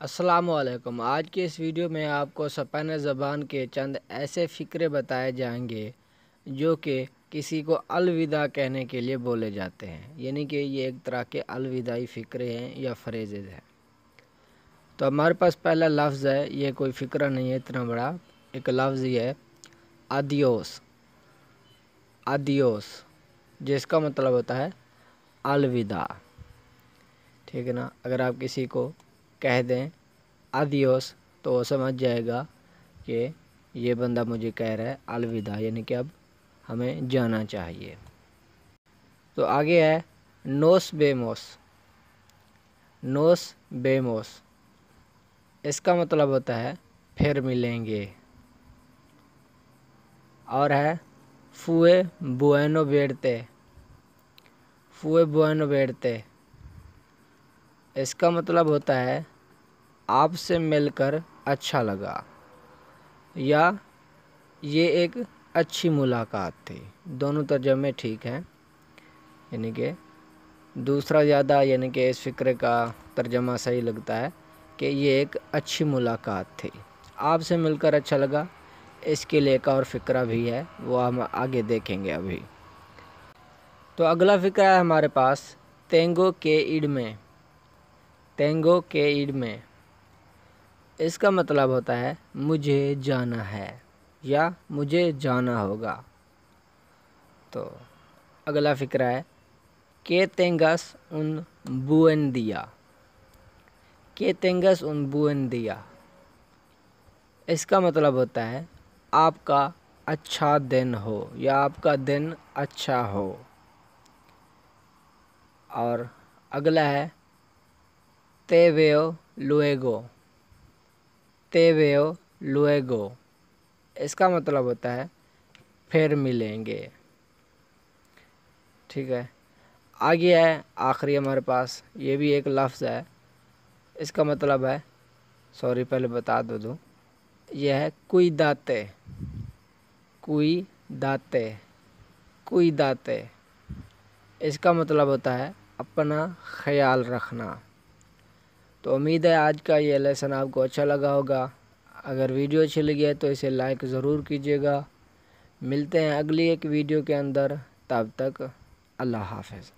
السلام علیکم۔ آج کے اس ویڈیو میں آپ کو سپین زبان کے چند ایسے فقرے بتائے جائیں گے جو کہ کسی کو الوداع کہنے کے لیے بولے جاتے ہیں، یعنی کہ یہ ایک طرح کے الوداعی فقرے ہیں یا فریزز ہیں۔ تو ہمارے پاس پہلا لفظ ہے، یہ کوئی فقرہ نہیں ہے اتنا بڑا، ایک لفظ یہ ہے ادیوس۔ ادیوس جس کا مطلب ہوتا ہے الوداع، ٹھیک ہے نا۔ اگر آپ کسی کو کہہ دیں ادیوس تو وہ سمجھ جائے گا کہ یہ بندہ مجھے کہہ رہا ہے الوداع، یعنی کہ اب ہمیں جانا چاہیے۔ تو آگے ہے نوس بیموس۔ نوس بیموس اس کا مطلب ہوتا ہے پھر ملیں گے۔ اور ہے فوئے بوئنو بیڑتے۔ فوئے بوئنو بیڑتے اس کا مطلب ہوتا ہے آپ سے مل کر اچھا لگا، یا یہ ایک اچھی ملاقات تھی۔ دونوں ترجمے ٹھیک ہیں، یعنی کہ دوسرا زیادہ، یعنی کہ اس فقرے کا ترجمہ صحیح لگتا ہے کہ یہ ایک اچھی ملاقات تھی، آپ سے مل کر اچھا لگا۔ اس کے لیے ایک اور فقرہ بھی ہے، وہ ہم آگے دیکھیں گے ابھی۔ تو اگلا فقرہ ہے ہمارے پاس تینگو کے ایڈمے۔ تینگو کے ایڈمے اس کا مطلب ہوتا ہے مجھے جانا ہے یا مجھے جانا ہوگا۔ تو اگلا فقرہ ہے کہ تینگس ان بوئن دیا۔ کہ تینگس ان بوئن دیا اس کا مطلب ہوتا ہے آپ کا اچھا دن ہو یا آپ کا دن اچھا ہو۔ اور اگلا ہے تے ویو لوئیگو۔ تے ویو لوئیگو اس کا مطلب ہوتا ہے پھر ملیں گے، ٹھیک ہے۔ آگے ہے آخری ہمارے پاس، یہ بھی ایک لفظ ہے، اس کا مطلب ہے، سوری پہلے بتا دوں، یہ ہے کوئی داتے۔ کوئی داتے، کوئی داتے اس کا مطلب ہوتا ہے اپنا خیال رکھنا۔ تو امید ہے آج کا یہ لیسن آپ کو اچھا لگا ہوگا۔ اگر ویڈیو اچھی لگی ہے تو اسے لائک ضرور کیجیے گا۔ ملتے ہیں اگلی ایک ویڈیو کے اندر، تب تک اللہ حافظ۔